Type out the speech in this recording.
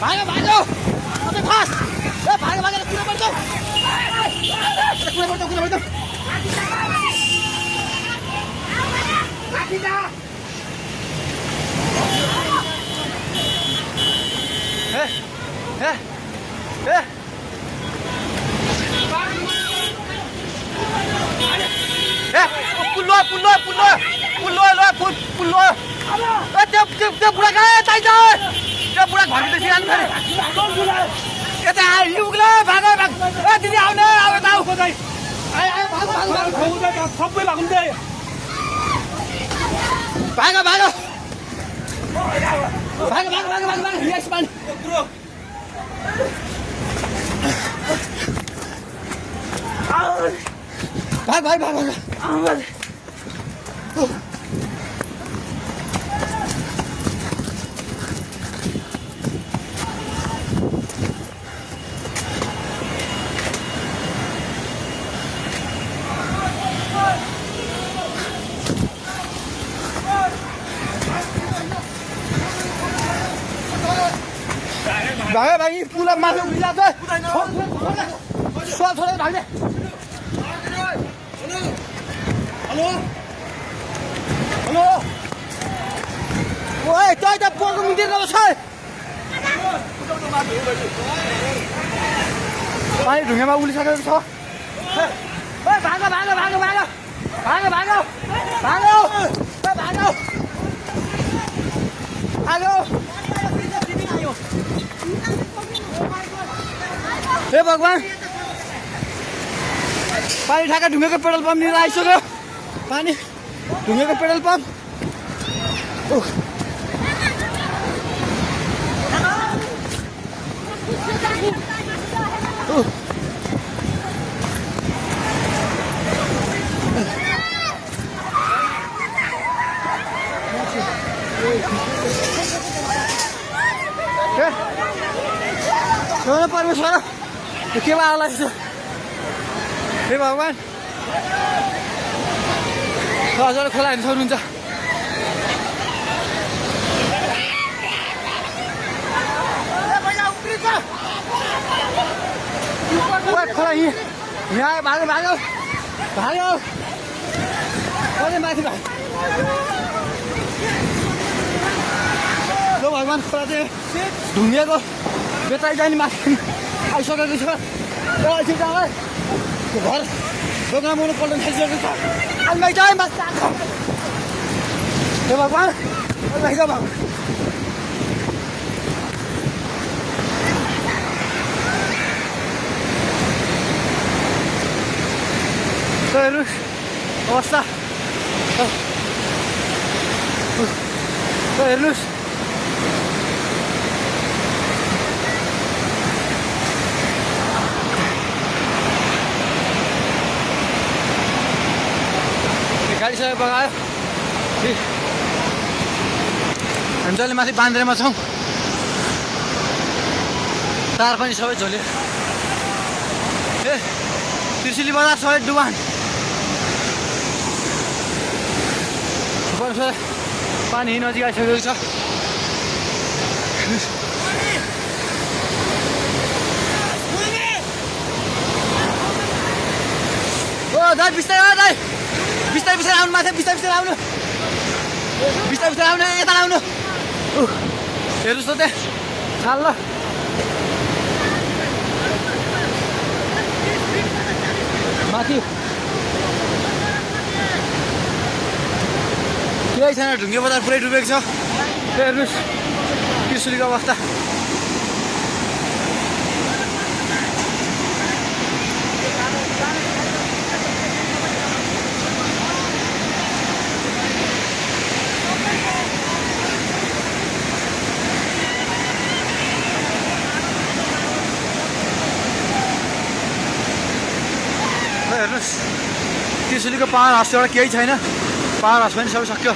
भागो भागो अबे फास ए भागो भागो कुन पर्छ कुन पर्छ लाठी जा ए पुल्लो त्यो बुढा कहाँ चाहिन्छ त्यो बुढा घरभित्र सिरानु पऱ्यो यता आइपुग्ला भाग ए दिदी आउने अब त आऊ खोजाइ सबै भाग्नु भाग भाग भाग भाग भाग भाग भाग यस पानी भाग भाग भाग भाग भागे भागी पुला माथि उभिला छ छोड छोड भाग्ने हेलो हेलो ओए तै त पोको मिटिर न छ पानी ढुङ्गामा उलिसकेको छ ओए भागो भागो भागो भागो भागो भागो भागो ओए भागो भागो हे भगवान पानी ठाका ढुङ्गेको पेट्रोल पम्प लिएर आइसक्यो पानी ढुङ्गेको पेट्रोल पम्प परमेश्वर के आला हे भगवान हजुर खोला हेर्नु सक्नुहुन्छ खोला यहाँ भाग्यो भाग्यो भाग्यो माथि भाग्यो भगवान खोला चाहिँ ढुङ्गेको बेताइ जाने माथि आइसकेको छ घर दोकान बनाउनु पल्ट खाइसकेको छ अलमाइ जाए माथि हे भगवान अलमाइ जा भगवान हेर्नु अवस्था हेर्नुहोस् गाडी सबै बगायो हामी जहिले माथि बान्द्रेमा छौँ तार पनि सबै झोल्यो ए त्रिशुली बजार सबै डुबान पानी नजिक आइसकेको छ ओ दाइ बिस्तारै दाइ बिस्तारै बिस्तारै आउनु माथि बिस्तारै बिस्तारै आउनु बिस्तारै बिस्तारै आउनु यता आउनु हेर्नुहोस् त त्यहाँ छाल ल माथि केही छैन ढुङ्गे बजार पुरै डुबेको छ हेर्नुहोस् त्रिशुलीको अवस्था हेर्नुहोस् त्रिशुलीको पावर हाउस एउटा केही छैन पावर हाउस पनि सबै सक्यो